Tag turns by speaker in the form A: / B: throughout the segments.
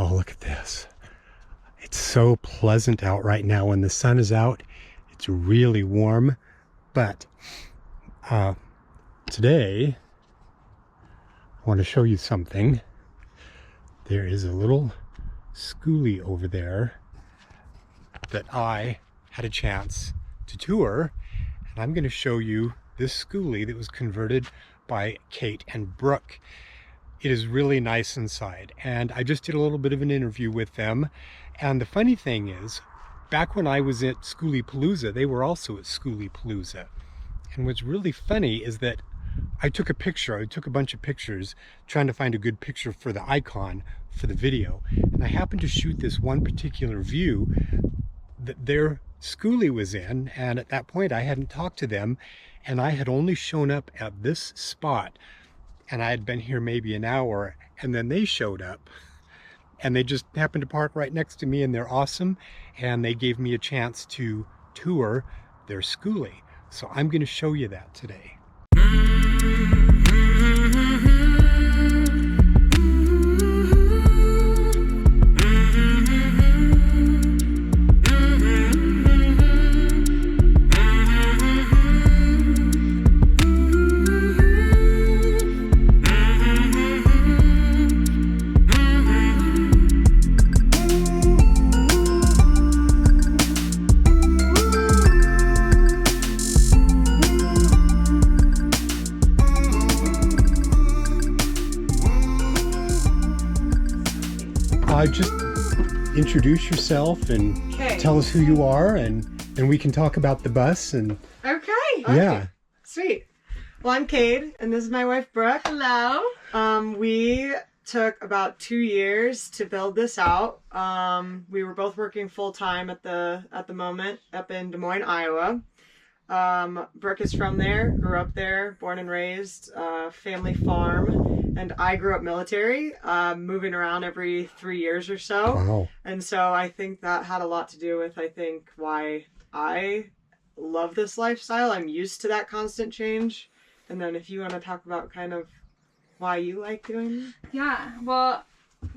A: Oh, look at this. It's so pleasant out right now when the sun is out. It's really warm, but today I want to show you something. There is a little Skoolie over there that I had a chance to tour, and I'm going to show you this Skoolie that was converted by Kade and Brooke. It is really nice inside, and I just did a little bit of an interview with them. And the funny thing is, back when I was at Skoolie Palooza, they were also at Skoolie Palooza. And what's really funny is that I took a bunch of pictures trying to find a good picture for the icon for the video. And I happened to shoot this one particular view that their Skoolie was in, and at that point I hadn't talked to them, and I had only shown up at this spot, and I had been here maybe an hour, and then they showed up, and they just happened to park right next to me, and they're awesome, and they gave me a chance to tour their Skoolie. So I'm going to show you that today. Just introduce yourself and tell us who you are, and we can talk about the bus. And
B: okay.
A: Yeah.
B: Sweet. Well, I'm Kade, and this is my wife, Brooke.
C: Hello.
B: We took about 2 years to build this out. We were both working full time at the moment up in Des Moines, Iowa. Brooke is from there, grew up there, born and raised, family farm. And I grew up military, moving around every 3 years or so.
A: Wow.
B: And so I think that had a lot to do with, why I love this lifestyle. I'm used to that constant change. And then if you want to talk about kind of why you like doing it.
C: Yeah, well,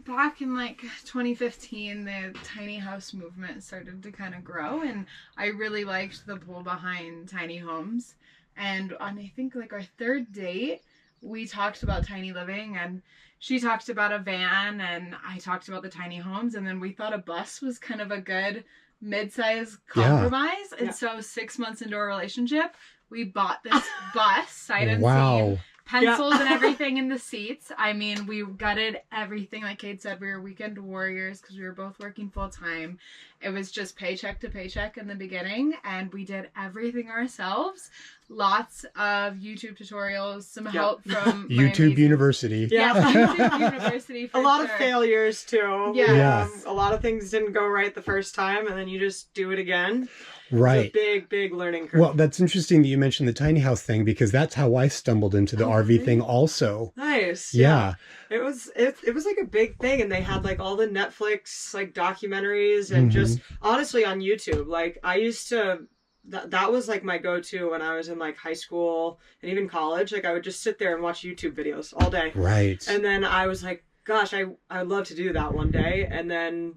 C: back in 2015, the tiny house movement started to kind of grow, and I really liked the pull behind tiny homes. And on, I think, our third date, we talked about tiny living, and she talked about a van, and I talked about the tiny homes, and then we thought a bus was kind of a good mid-size compromise. And so 6 months into our relationship, we bought this bus, sight unseen, pencils and everything in the seats. I mean, we gutted everything. Like Kade said, we were weekend warriors because we were both working full time. It was just paycheck to paycheck in the beginning, and we did everything ourselves. Lots of YouTube tutorials, some help from
A: YouTube University.
C: Yeah, YouTube University.
B: A lot of failures too.
C: Yeah.
B: A lot of things didn't go right the first time, and then you just do it again.
A: Right.
B: It's a big learning curve.
A: Well, that's interesting that you mentioned the tiny house thing, because that's how I stumbled into the RV thing also.
B: Nice.
A: Yeah.
B: It was like a big thing, and they had all the Netflix documentaries, and just honestly on YouTube. I used to that was my go-to when I was in high school and even college. I would just sit there and watch YouTube videos all day.
A: Right.
B: And then I was like, gosh, I'd love to do that one day. And then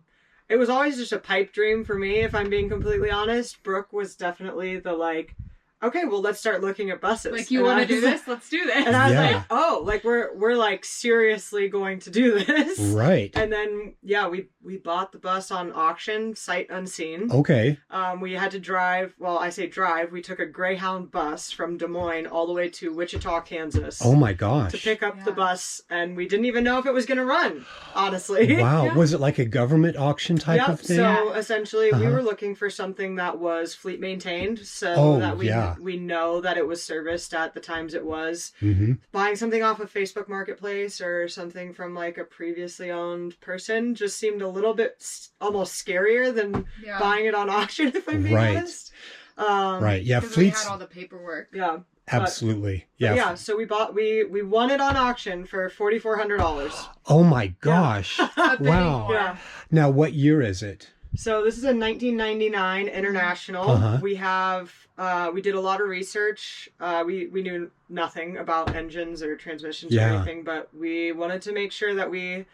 B: it was always just a pipe dream for me, if I'm being completely honest. Brooke was definitely the okay, well, let's start looking at buses.
C: You want to do this? Let's do this.
B: And I was like, oh, we're seriously going to do this.
A: Right.
B: And then, we bought the bus on auction, sight unseen.
A: Okay.
B: We had to drive, we took a Greyhound bus from Des Moines all the way to Wichita, Kansas.
A: Oh my gosh.
B: To pick up the bus, and we didn't even know if it was going to run, honestly.
A: Wow. Yeah. Was it like a government auction type of thing?
B: So essentially we were looking for something that was fleet maintained, so that we know that it was serviced at the times it was. Buying something off of Facebook Marketplace or something from a previously owned person just seemed a little bit almost scarier than buying it on auction, if I'm being honest.
A: Right. Yeah.
C: Fleets. We had all the paperwork.
B: Yeah.
A: Absolutely.
B: So we won it on auction for $4,400.
A: Oh my gosh. Wow.
B: Yeah.
A: Now, what year is it?
B: So this is a 1999 International. We have, we did a lot of research. We knew nothing about engines or transmissions or anything, but we wanted to make sure that we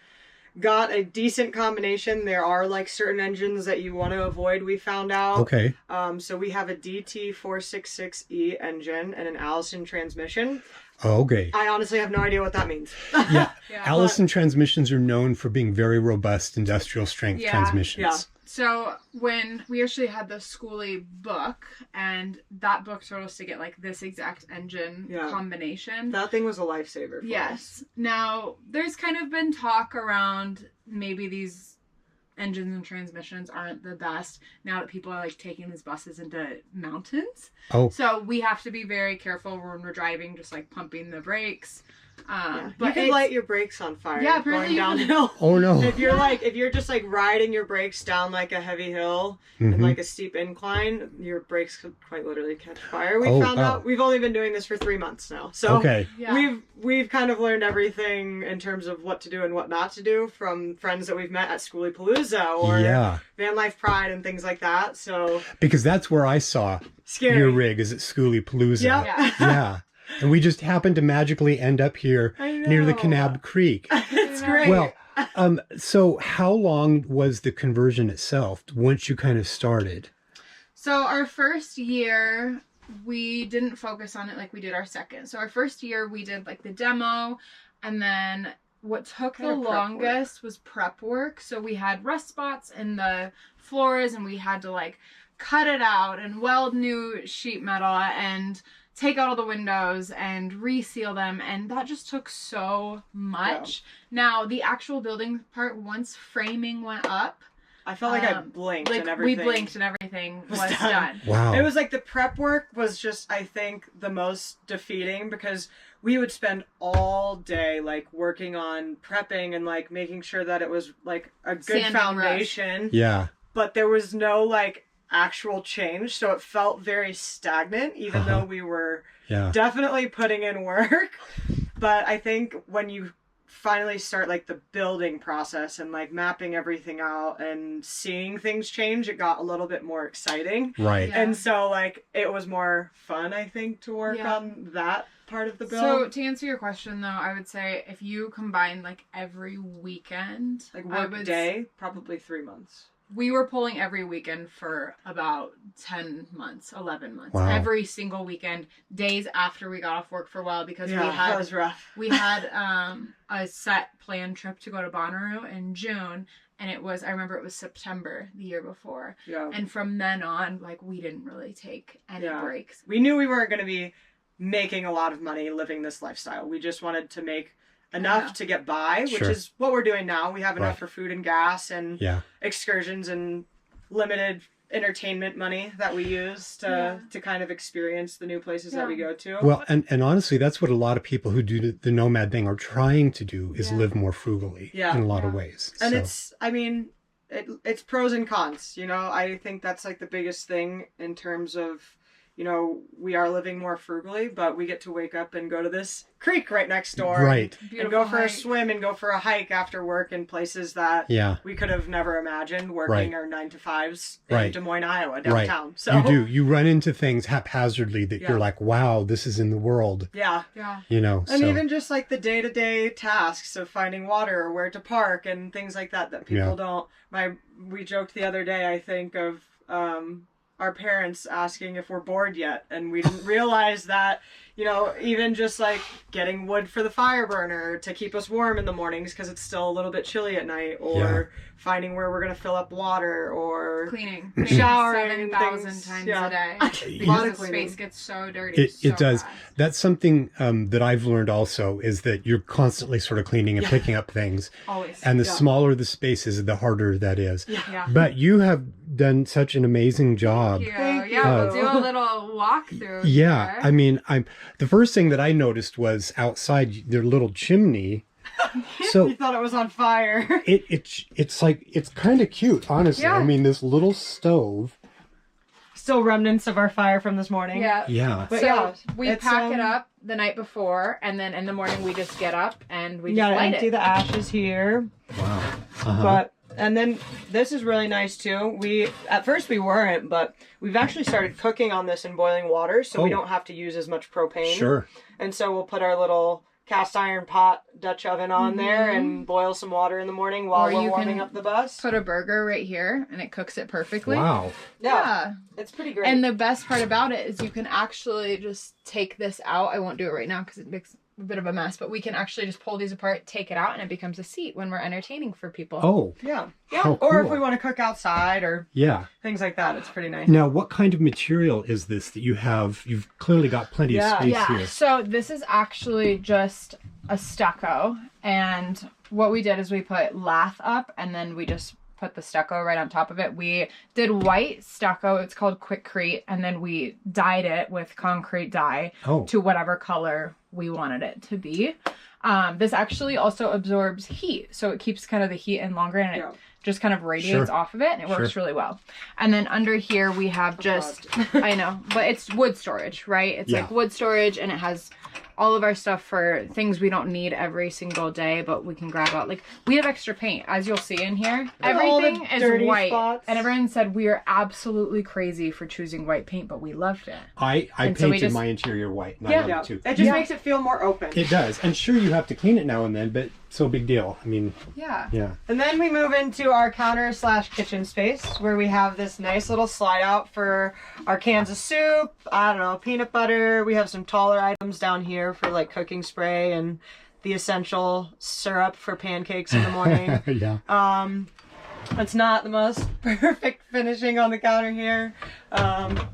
B: got a decent combination. There are like certain engines that you want to avoid, we found out.
A: Okay.
B: So we have a DT466E engine and an Allison transmission.
A: Oh, okay.
B: I honestly have no idea what that means.
A: Yeah.
C: Yeah.
A: Allison transmissions are known for being very robust industrial strength transmissions.
B: Yeah.
C: So when we actually had the Skoolie book, and that book told us to get like this exact engine combination.
B: That thing was a lifesaver for us.
C: Yes. Now, there's kind of been talk around maybe these engines and transmissions aren't the best now that people are like taking these buses into mountains.
A: Oh.
C: So we have to be very careful when we're driving, just like pumping the brakes.
B: But you can light your brakes on fire
C: apparently
B: going downhill.
A: Oh no.
B: If you're just like riding your brakes down like a heavy hill and like a steep incline, your brakes could quite literally catch fire. We found out. We've only been doing this for 3 months now. So we've kind of learned everything in terms of what to do and what not to do from friends that we've met at Skoolie Palooza or Van Life Pride and things like that. So
A: because that's where I saw your rig is at Skoolie Palooza. Yeah. And we just happened to magically end up here near the Kanab Creek.
B: It's great.
A: Well, so how long was the conversion itself once you kind of started?
C: So our first year, we didn't focus on it like we did our second. So our first year, we did like the demo, and then what took the longest was prep work. So we had rust spots in the floors, and we had to like cut it out and weld new sheet metal and take out all the windows and reseal them, and that just took so much. Now the actual building part, once framing went up,
B: I felt like I blinked and everything.
C: We blinked and everything was done.
A: Wow.
B: It was like the prep work was just, I think, the most defeating because we would spend all day like working on prepping and like making sure that it was like a good
C: Sanding
B: foundation.
A: Yeah.
B: But there was no like actual change, so it felt very stagnant even though we were definitely putting in work. But I think when you finally start like the building process and like mapping everything out and seeing things change, it got a little bit more exciting,
A: right?
B: And so like it was more fun, I think, to work on that part of the build.
C: So to answer your question though, I would say if you combine like every weekend,
B: like work day, probably 3 months.
C: We were pulling every weekend for about 10 months, 11 months.
A: Wow.
C: Every single weekend, days after we got off work for a while, because
B: that was rough.
C: We had a set planned trip to go to Bonnaroo in June, and I remember it was September the year before.
B: Yeah.
C: And from then on, like, we didn't really take any breaks.
B: We knew we weren't going to be making a lot of money living this lifestyle. We just wanted to make enough to get by, which is what we're doing now. We have enough for food and gas and excursions and limited entertainment money that we use to kind of experience the new places that we go to.
A: Well, and honestly, that's what a lot of people who do the nomad thing are trying to do is live more frugally in a lot of ways.
B: And it's, I mean, it's pros and cons. You know, I think that's like the biggest thing in terms of, you know, we are living more frugally, but we get to wake up and go to this creek right next door.
A: Right.
B: And go for a swim and go for a hike after work in places that we could have never imagined working our 9-to-5s in Des Moines, Iowa, downtown.
A: Right.
B: So
A: you run into things haphazardly that you're like, wow, this is in the world.
B: Yeah.
A: You know,
B: and even just like the day-to-day tasks of finding water or where to park and things like that people don't. We joked the other day, I think, of our parents asking if we're bored yet, and we didn't realize that, you know, even just like getting wood for the fire burner to keep us warm in the mornings because it's still a little bit chilly at night, or finding where we're going to fill up water, or
C: cleaning
B: showering
C: 7,000 times a day because the space gets so dirty.
A: It does. That's something that I've learned also, is that you're constantly sort of cleaning and picking up things.
C: Always.
A: And the smaller the space is, the harder that is.
C: Yeah.
A: But you have done such an amazing job.
C: Thank you. We'll do a little walkthrough.
A: Yeah.
C: Here.
A: I mean, the first thing that I noticed was outside their little chimney. So
B: you thought it was on fire.
A: It's like, it's kind of cute, honestly. I mean, this little stove.
B: Still remnants of our fire from this morning.
A: Yeah.
B: But
C: so we pack it up the night before, and then in the morning we just get up and we just light
B: empty the ashes here.
A: Wow.
B: And then this is really nice too. At first we weren't, but we've actually started cooking on this in boiling water, so we don't have to use as much propane.
A: Sure.
B: And so we'll put our little cast iron pot Dutch oven on there and boil some water in the morning while we're warming up the bus.
C: Put a burger right here and it cooks it perfectly.
A: Wow.
B: Yeah. It's pretty great.
C: And the best part about it is you can actually just take this out. I won't do it right now because it makes a bit of a mess, but we can actually just pull these apart, take it out, and it becomes a seat when we're entertaining for people.
A: Oh.
B: Yeah.
A: How
B: Or if
A: cool.
B: we want to cook outside or things like that, it's pretty nice.
A: Now, what kind of material is this that you have? You've clearly got plenty of space here.
C: So this is actually just a stucco, and what we did is we put lath up and then we just put the stucco right on top of it. We did white stucco, it's called Quickcrete, and then we dyed it with concrete dye to whatever color we wanted it to be. This actually also absorbs heat, so it keeps kind of the heat in longer, and it just kind of radiates off of it, and it works really well. And then under here we have just, I know, but it's wood storage, right? It's like wood storage, and it has all of our stuff for things we don't need every single day, but we can grab out. Like, we have extra paint, as you'll see in here. Everything is white, spots. And everyone said we are absolutely crazy for choosing white paint, but we loved it.
A: I painted my interior white, and I love it too.
B: It just makes it feel more open.
A: It does. And sure, you have to clean it now and then, but so big deal. I mean, yeah.
B: And then we move into our counter/kitchen space where we have this nice little slide out for our cans of soup, I don't know, peanut butter. We have some taller items down here for like cooking spray and the essential syrup for pancakes in the morning. It's not the most perfect finishing on the counter here.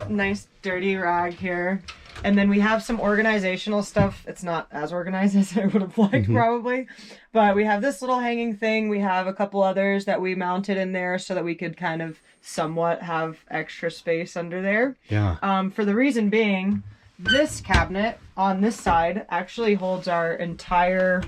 B: Nice dirty rag here. And then we have some organizational stuff. It's not as organized as I would have liked probably, but we have this little hanging thing. We have a couple others that we mounted in there so that we could kind of somewhat have extra space under there.
A: Yeah.
B: For the reason being, this cabinet on this side actually holds our entire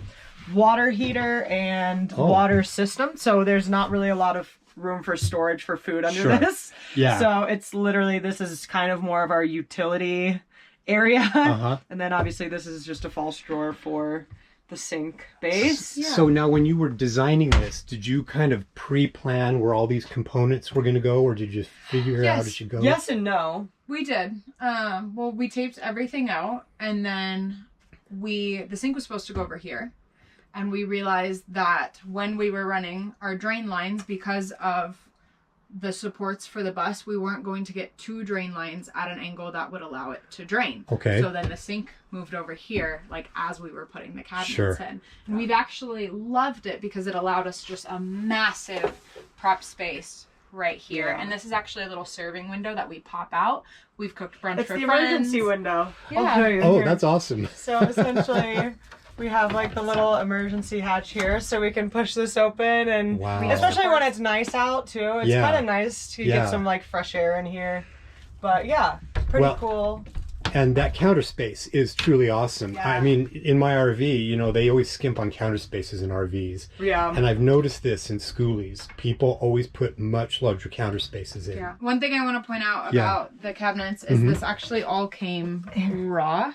B: water heater and water system. So there's not really a lot of room for storage for food under this.
A: Yeah.
B: So it's literally, this is kind of more of our utility area. And then obviously this is just a false drawer for the sink base.
A: So now when you were designing this, did you kind of pre-plan where all these components were going to go, or did you just figure out as you go?
B: Yes and no.
C: We did. Well, we taped everything out, and then the sink was supposed to go over here. And we realized that when we were running our drain lines, because of the supports for the bus, we weren't going to get two drain lines at an angle that would allow it to drain.
A: Okay.
C: So then the sink moved over here, like as we were putting the cabinets in. And we've actually loved it because it allowed us just a massive prep space right here. And this is actually a little serving window that we pop out. We've cooked brunch for friends.
B: It's the emergency window.
C: Yeah.
B: I'll show you.
A: Oh,
B: here.
A: that's awesome.
B: So essentially, we have like the little emergency hatch here, so we can push this open, and especially when it's nice out too. It's kind of nice to get some like fresh air in here. But yeah, pretty cool.
A: And that counter space is truly awesome. I mean, in my RV, you know, they always skimp on counter spaces in RVs.
B: Yeah.
A: And I've noticed this in Skoolies. People always put much larger counter spaces in.
C: Yeah. One thing I want to point out about the cabinets is this actually all came raw.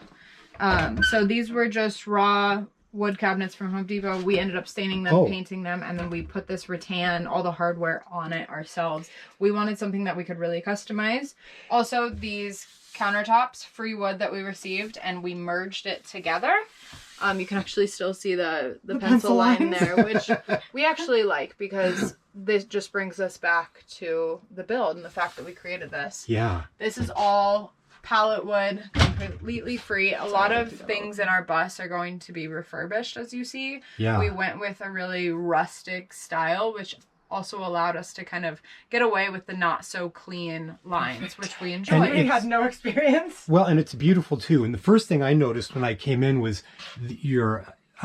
C: So these were just raw wood cabinets from Home Depot. We ended up staining them, painting them, and then we put this rattan, all the hardware on it ourselves. We wanted something that we could really customize. Also, these countertops, free wood that we received, and we merged it together. You can actually still see the pencil line there, which we actually like because this just brings us back to the build and the fact that we created this.
A: Yeah.
C: This is all pallet wood, completely free. A lot of things in our bus are going to be refurbished, as you see.
A: Yeah.
C: We went with a really rustic style, which also allowed us to kind of get away with the not so clean lines, which we enjoyed.
B: We had no experience.
A: Well, and it's beautiful too. And the first thing I noticed when I came in was the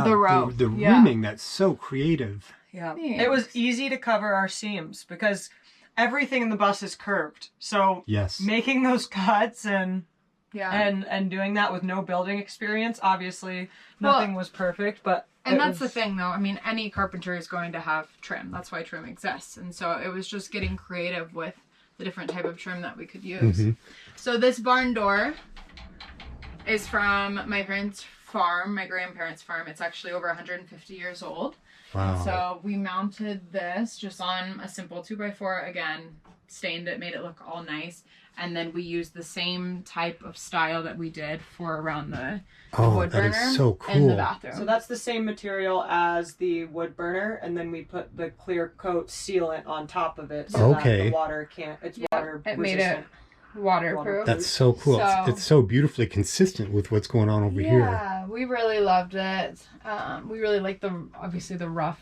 A: row, the rimming. That's so creative.
B: Yeah, it was easy to cover our seams because everything in the bus is curved. So making those cuts and doing that with no building experience, obviously nothing was perfect, but
C: and that's the thing though. I mean, any carpenter is going to have trim. That's why trim exists. And so it was just getting creative with the different type of trim that we could use. So this barn door is from my parents' farm, my grandparents' farm. It's actually over 150 years old.
A: Wow.
C: So we mounted this just on a simple 2x4, again, stained it, made it look all nice. And then we used the same type of style that we did for around the wood burner
A: that is so
C: in the
A: cool.
C: bathroom.
B: So that's the same material as the wood burner, and then we put the clear coat sealant on top of it so that the water can't, it's water
C: it
B: resistant.
C: made it waterproof.
A: That's so cool.
C: So-
A: It's so beautifully consistent with what's going on over here.
C: Yeah, we really loved it. We really liked obviously the rough,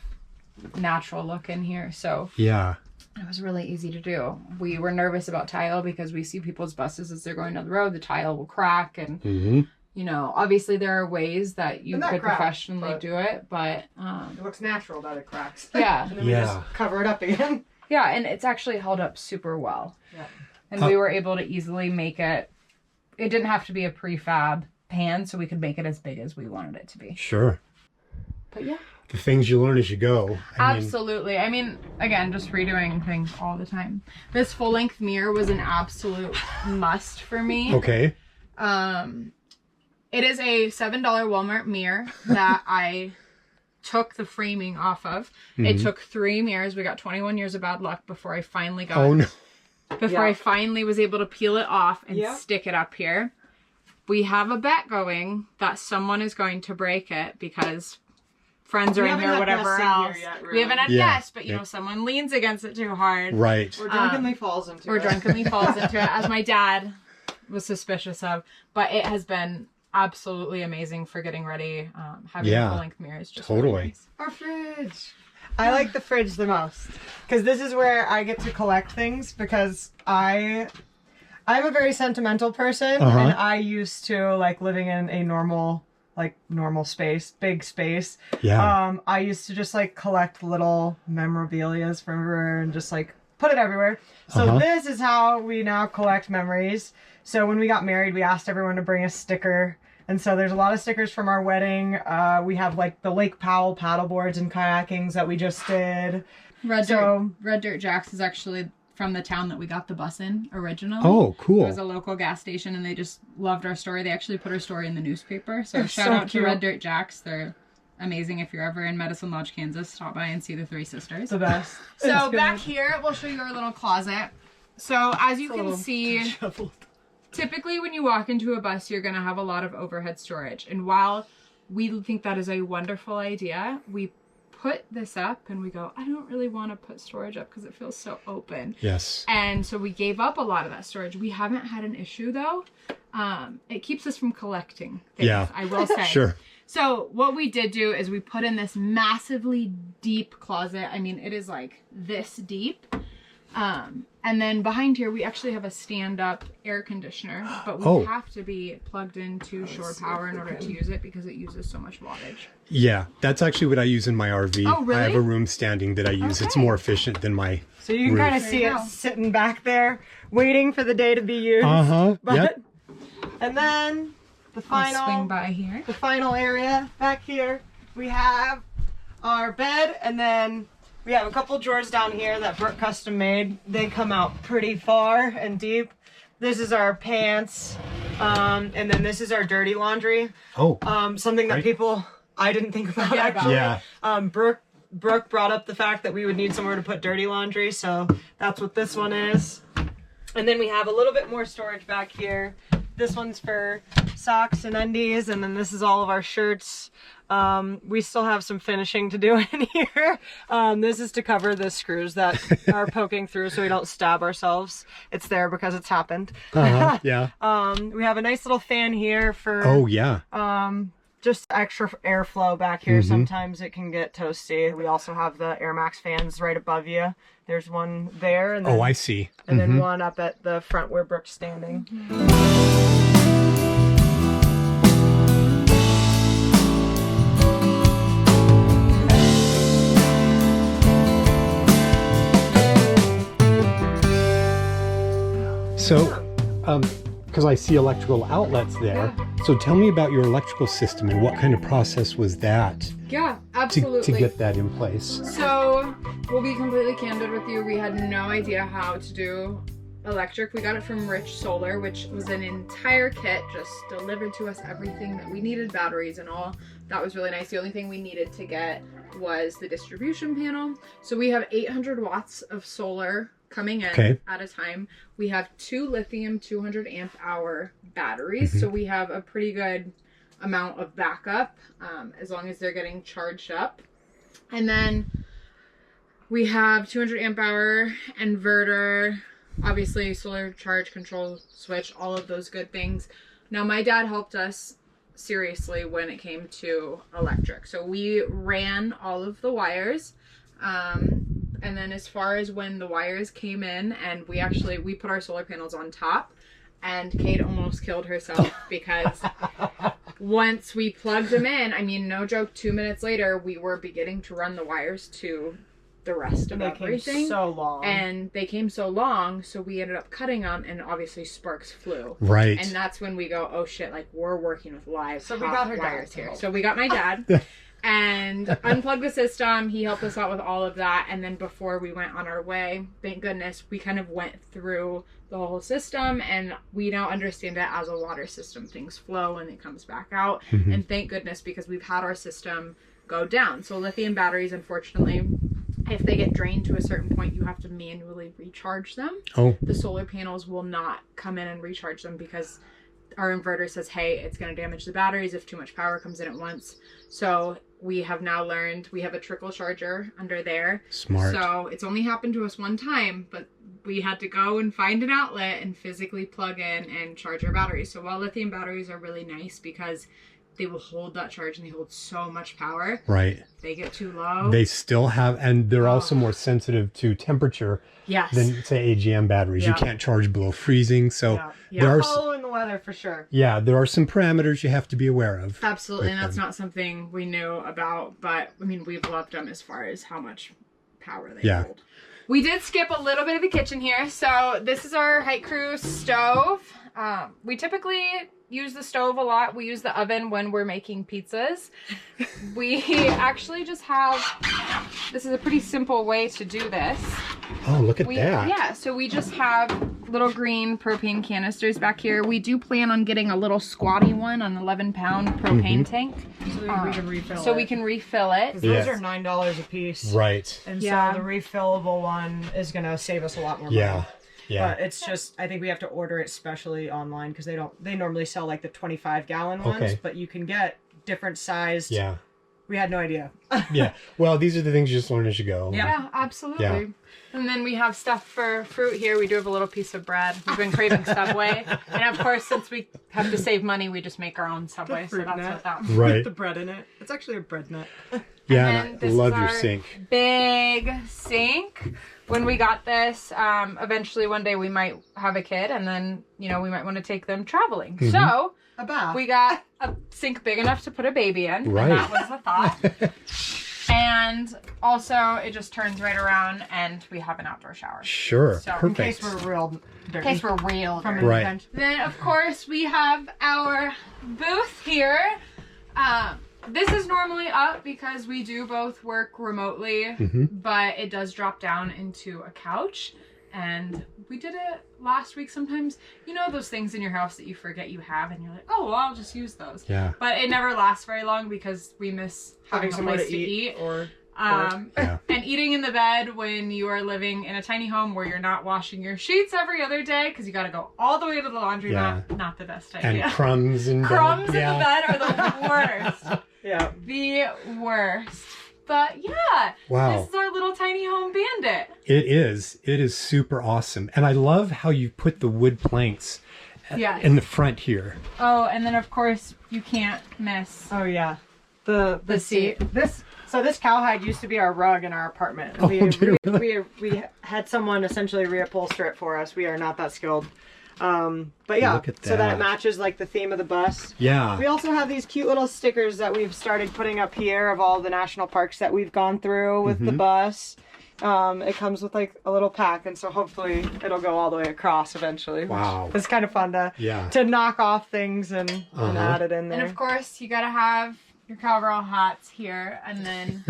C: natural look in here. So
A: Yeah.
C: it was really easy to do. We were nervous about tile because we see people's buses as they're going down the road. The tile will crack, and you know, obviously there are ways that you could professionally do it, but
B: it looks natural that it cracks.
C: Yeah.
B: And then we just cover it up again.
C: Yeah, and it's actually held up super well.
B: Yeah.
C: And we were able to easily make it. It didn't have to be a prefab pan, so we could make it as big as we wanted it to be.
A: Sure.
C: But yeah.
A: The things you learn as you go.
C: Absolutely. I mean, again, just redoing things all the time. This full-length mirror was an absolute must for me.
A: Okay.
C: It is a $7 Walmart mirror that I took the framing off of. It took 3 mirrors. We got 21 years of bad luck before I finally got I finally was able to peel it off and stick it up here. We have a bet going that someone is going to break it because friends are in here, whatever else. We haven't had guests, but you know, someone leans against it too hard.
A: Right.
B: Or drunkenly falls into it.
C: Or drunkenly falls into it, as my dad was suspicious of. But it has been absolutely amazing for getting ready. Having full-length mirrors. Just really nice.
B: Our fridge. I like the fridge the most because this is where I get to collect things because I'm a very sentimental person and I used to like living in a normal space, big space.
A: Yeah.
B: I used to just like collect little memorabilias from everywhere and just like put it everywhere. So this is how we now collect memories. So when we got married, we asked everyone to bring a sticker. And so there's a lot of stickers from our wedding. We have like the Lake Powell paddleboards and kayakings that we just did.
C: Red Dirt Jacks is actually from the town that we got the bus in originally.
A: Oh, cool.
C: It was a local gas station and they just loved our story. They actually put our story in the newspaper. So
B: They're
C: shout
B: so
C: out
B: cute.
C: to Red Dirt Jacks. They're amazing. If you're ever in Medicine Lodge, Kansas, stop by and see the 3 sisters.
B: The best.
C: So back here, we'll show you our little closet. So as you can see, typically when you walk into a bus, you're going to have a lot of overhead storage. And while we think that is a wonderful idea, we put this up and we go, I don't really want to put storage up because it feels so open.
A: Yes.
C: And so we gave up a lot of that storage. We haven't had an issue though. It keeps us from collecting things, I will say.
A: Sure.
C: So what we did do is we put in this massively deep closet. I mean, it is like this deep. And then behind here, we actually have a stand-up air conditioner, but we have to be plugged into shore power in order to use it because it uses so much wattage.
A: Yeah, that's actually what I use in my RV.
C: Oh, really?
A: I have a room standing that I use. It's more efficient than my
B: So you can
A: roof.
B: kind of see it sitting back there, waiting for the day to be used.
A: Yep.
B: And then the
C: I'll swing by here.
B: the final area back here, we have our bed, and then we have a couple drawers down here that Brooke custom made. They come out pretty far and deep. This is our pants, and then this is our dirty laundry.
A: Oh.
B: Something that I didn't think about actually.
A: Yeah.
B: Brooke brought up the fact that we would need somewhere to put dirty laundry, so that's what this one is. And then we have a little bit more storage back here. This one's for socks and undies, and then this is all of our shirts. We still have some finishing to do in here. This is to cover the screws that are poking through so we don't stab ourselves. It's there because it's happened.
A: Yeah.
B: We have a nice little fan here for just extra airflow back here. Sometimes it can get toasty. We also have the Air Max fans right above you. There's one there. And then,
A: I see.
B: And then one up at the front where Brooke's standing.
A: So, because I see electrical outlets there. So tell me about your electrical system and what kind of process was that
C: Yeah, absolutely.
A: to get that in place?
C: So, we'll be completely candid with you. We had no idea how to do electric. We got it from Rich Solar, which was an entire kit, just delivered to us everything that we needed, batteries and all. That was really nice. The only thing we needed to get was the distribution panel. So we have 800 watts of solar coming in at a time. We have 2 lithium 200 amp hour batteries. So we have a pretty good amount of backup as long as they're getting charged up. And then we have 200 amp hour inverter, obviously solar charge control switch, all of those good things. Now my dad helped us seriously when it came to electric. So we ran all of the wires. And then as far as when the wires came in, and we put our solar panels on top, and Kade almost killed herself because once we plugged them in, I mean, no joke, 2 minutes later, we were beginning to run the wires to the rest of everything.
B: Came so long.
C: And they came so long, so we ended up cutting them, and obviously sparks flew.
A: Right.
C: And that's when we go, oh shit, like we're working with live
B: so we got her
C: wires
B: dad
C: here. So we got my dad. And unplugged the system. He helped us out with all of that. And then before we went on our way, thank goodness, we kind of went through the whole system, and we now understand it as a water system. Things flow and it comes back out. And thank goodness, because we've had our system go down. So lithium batteries, unfortunately, if they get drained to a certain point, you have to manually recharge them. The solar panels will not come in and recharge them because our inverter says, hey, it's going to damage the batteries if too much power comes in at once. So we have now learned we have a trickle charger under there.
A: Smart.
C: So it's only happened to us one time, but we had to go and find an outlet and physically plug in and charge our batteries. So while lithium batteries are really nice because they will hold that charge and they hold so much power.
A: Right.
C: They get too low.
A: They still have, and they're also more sensitive to temperature than, say, AGM batteries. You can't charge below freezing. So there are
B: following the weather for sure.
A: Yeah, there are some parameters you have to be aware of.
C: Absolutely, and that's not something we knew about, but I mean, we've loved them as far as how much power they hold. We did skip a little bit of the kitchen here. So this is our Hike Crew stove. We typically use the stove a lot. We use the oven when we're making pizzas. We actually just have, this is a pretty simple way to do this.
A: Oh, look at that.
C: Yeah, so we just have little green propane canisters back here. We do plan on getting a little squatty one, an 11-pound propane tank.
B: So that we can refill it.
C: So we can refill it.
B: Because those are $9 a piece.
A: Right.
B: And so the refillable one is going to save us a lot more money.
A: Yeah.
B: But it's just, I think we have to order it specially online because they normally sell like the 25-gallon ones, but you can get different sized.
A: Yeah.
B: We had no idea.
A: Well, these are the things you just learn as you go.
C: Yeah, absolutely. And then we have stuff for fruit here. We do have a little piece of bread. We've been craving Subway. And of course, since we have to save money, we just make our own Subway. So that's what that was.
A: Right.
B: With the bread in it. It's actually a bread nut.
A: Yeah, and I love your sink.
C: Big sink. When we got this, eventually one day we might have a kid, and then, you know, we might want to take them traveling. So
B: a bath.
C: We got a sink big enough to put a baby in.
A: Right.
C: And that was the thought. And also, it just turns right around, and we have an outdoor shower.
A: Sure.
C: So,
A: perfect.
B: In case we're real dirty.
C: In case we're real dirty.
A: Right.
C: Then, of course, we have our booth here. This is normally up because we do both work remotely, but it does drop down into a couch. And we did it last week. Sometimes, you know, those things in your house that you forget you have, and you're like, oh, well, I'll just use those.
A: Yeah.
C: But it never lasts very long because we miss having a place to eat. And eating in the bed when you are living in a tiny home where you're not washing your sheets every other day because you got to go all the way to the laundry. Not the best idea.
A: And crumbs in
C: crumbs in the bed are the worst. The worst. But yeah, this is our little tiny home Bandit.
A: It is. It is super awesome. And I love how you put the wood planks in the front here.
C: Oh, and then of course you can't miss.
B: Oh yeah. The
C: seat.
B: So this cowhide used to be our rug in our apartment.
A: Oh,
B: we had someone essentially reupholster it for us. We are not that skilled. But yeah, so that it matches like the theme of the bus.
A: Yeah.
B: We also have these cute little stickers that we've started putting up here of all the national parks that we've gone through with the bus. It comes with like a little pack, and so hopefully it'll go all the way across eventually.
A: Wow.
B: It's kind of fun to knock off things and add it in there.
C: And of course you gotta have your cowgirl hats here, and then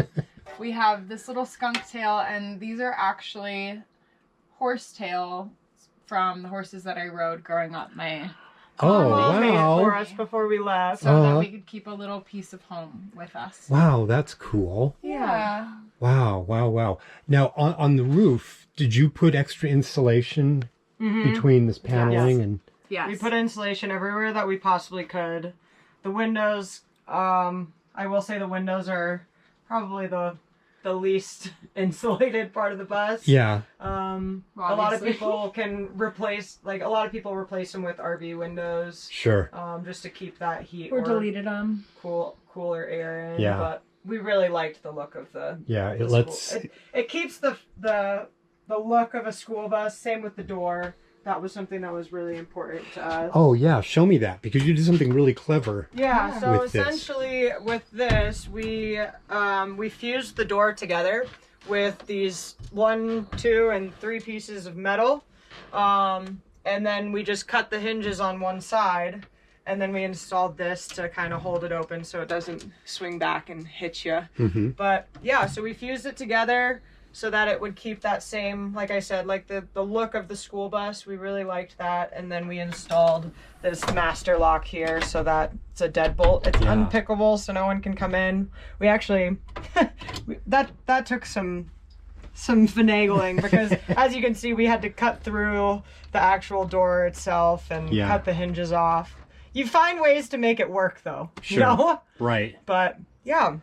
C: we have this little skunk tail, and these are actually horsetail from the horses that I rode growing up. My
A: Oh,
B: Mom made it
A: wow.
B: for us before we left.
C: so that
A: Uh-huh.
C: we could keep a little piece of home with us.
A: Wow, that's cool.
C: Yeah.
A: Wow, wow, wow. Now, on the roof, did you put extra insulation between this paneling?
B: Yes.
A: And
C: Yes.
B: We put insulation everywhere that we possibly could. The windows, I will say the windows are probably the least insulated part of the bus.
A: yeah,
B: A lot of
C: Obviously.
B: people can replace, like a lot of people replace them with RV windows,
A: sure.
B: just to keep that heat
C: Or deleted them.
B: cooler air in.
A: Yeah.
B: But we really liked the look of the
A: Yeah,
B: the
A: it lets.
B: school. It keeps the look of a school bus. Same with the door. That was something that was really important to us.
A: Oh yeah, show me that because you did something really clever.
B: Yeah,
C: Yeah.
B: so
A: With this.
B: essentially with this, we fused the door together with these 1, 2, and 3 pieces of metal. And then we just cut the hinges on one side, and then we installed this to kind of hold it open so it doesn't swing back and hit you.
A: Mm-hmm.
B: But yeah, so we fused it together so that it would keep that same, like I said, like the look of the school bus. We really liked that. And then we installed this master lock here so that it's a deadbolt. It's
A: Yeah.
B: unpickable so no one can come in. We actually, that took some finagling because as you can see, we had to cut through the actual door itself and
A: Yeah.
B: cut the hinges off. You find ways to make it work though,
A: Sure.
B: you know?
A: Right.
B: But yeah,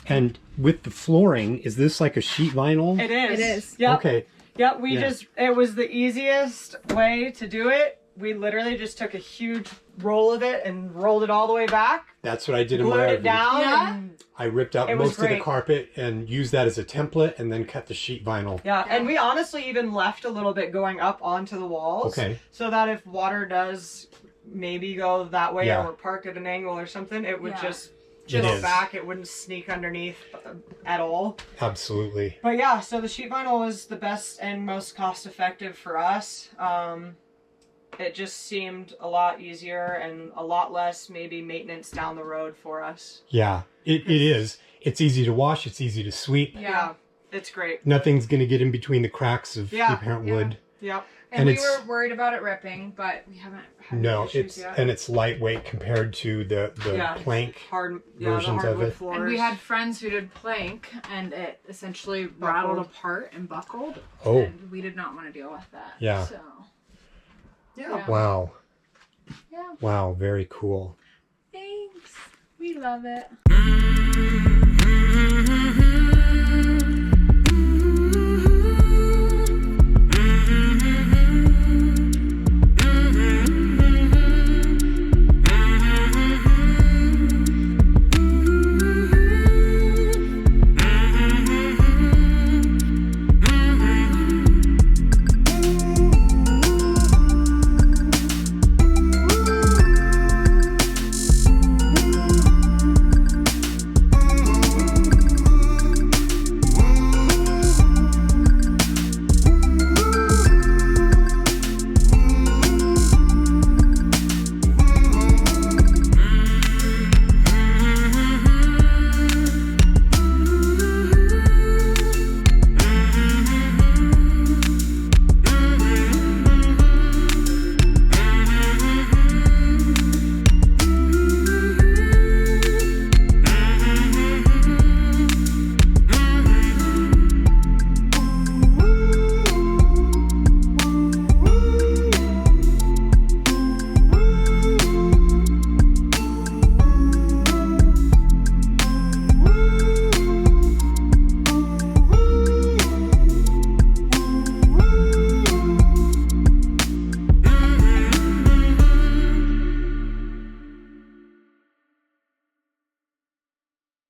A: And with the flooring, is this like a sheet vinyl?
B: it is.
C: It is.
B: Yep.
A: Okay.
B: Yep,
A: Yeah.
B: it was the easiest way to do it. We literally just took a huge roll of it and rolled it all the way back,
A: That's what I did in my
B: glued
A: RV.
B: it down,
C: Yeah.
B: and
A: I ripped out
B: It was
A: most of the
B: great.
A: carpet and used that as a template and then cut the sheet vinyl.
B: and we honestly even left a little bit going up onto the walls.
A: Okay.
B: So that if water does maybe go that way
A: Yeah.
B: or we're parked at an angle or something, it would
C: Yeah.
B: just
A: It
B: go
A: is.
B: back. It wouldn't sneak underneath at all.
A: Absolutely.
B: But yeah, so the sheet vinyl was the best and most cost effective for us. It just seemed a lot easier and a lot less maybe maintenance down the road for us.
A: Yeah, it is. It's easy to wash. It's easy to sweep.
C: Yeah.
B: It's great.
A: Nothing's going to get in between the cracks of
B: Yeah,
A: the apparent
C: yeah.
A: wood.
B: Yep.
C: And,
A: And
C: we
A: it's-
C: were worried about it ripping, but we haven't had
A: No,
C: any issues
A: it's
C: yet.
A: and it's lightweight compared to the
B: Yeah.
A: plank.
B: The
A: Versions of
B: hardwood
A: it.
B: floors.
C: And we had friends who did plank, and it essentially rattled
B: Buckled.
C: apart and buckled.
A: Oh.
C: And we did not want to deal with that.
A: Yeah.
C: So,
B: yeah.
A: Wow.
C: yeah.
A: Wow, very cool.
C: Thanks. We love it.
D: Mm-hmm.